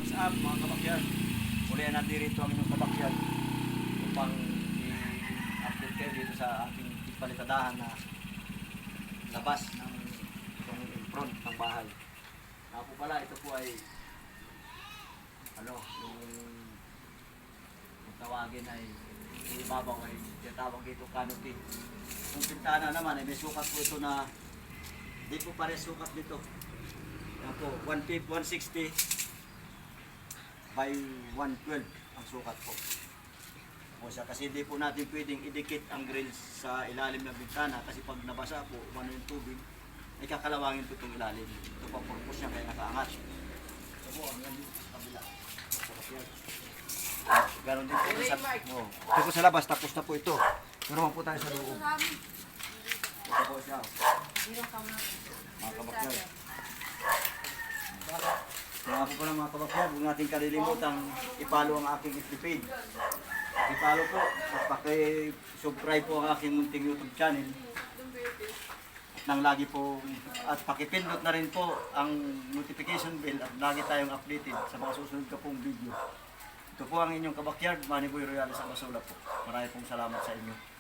What's up mga kabakyan? Muli na dito ang inyong kabakyan upang i-update kayo dito sa ating palitadahan na labas ng itong in-front ng bahay. Po pala, ito po ay yung tawagin ay ibabaw ay tinatawag dito canopy. Yung pintana naman ay may sukat po ito na hindi po pare sukat dito. Yan po, 160 by 112 ang sukat po. O siya, kasi hindi po natin pwedeng idikit ang grills sa ilalim ng bintana kasi pag nabasa po, umano yung tubig, ay kakalawangin po itong ilalim. Ito pa purpose niya kaya nakaangat. Ito po, ang yan sa kabila. Ganon din po sa, ito po sa labas, tapos na po ito. Meron po tayo sa loob. Ito po siya. Mga kabakyan. Mga po pala mga kabakyan, huwag natin kalilimutang ipalo ang aking FB page. Ipalo po at paki-subscribe po ang aking munting YouTube channel. Nang lagi po at pakipindot na rin po ang notification bell at lagi tayong updated sa mga susunod ka pong video. Ito po ang inyong kabakyard, Manny Boy Royales sa Basula po. Maraming pong salamat sa inyo.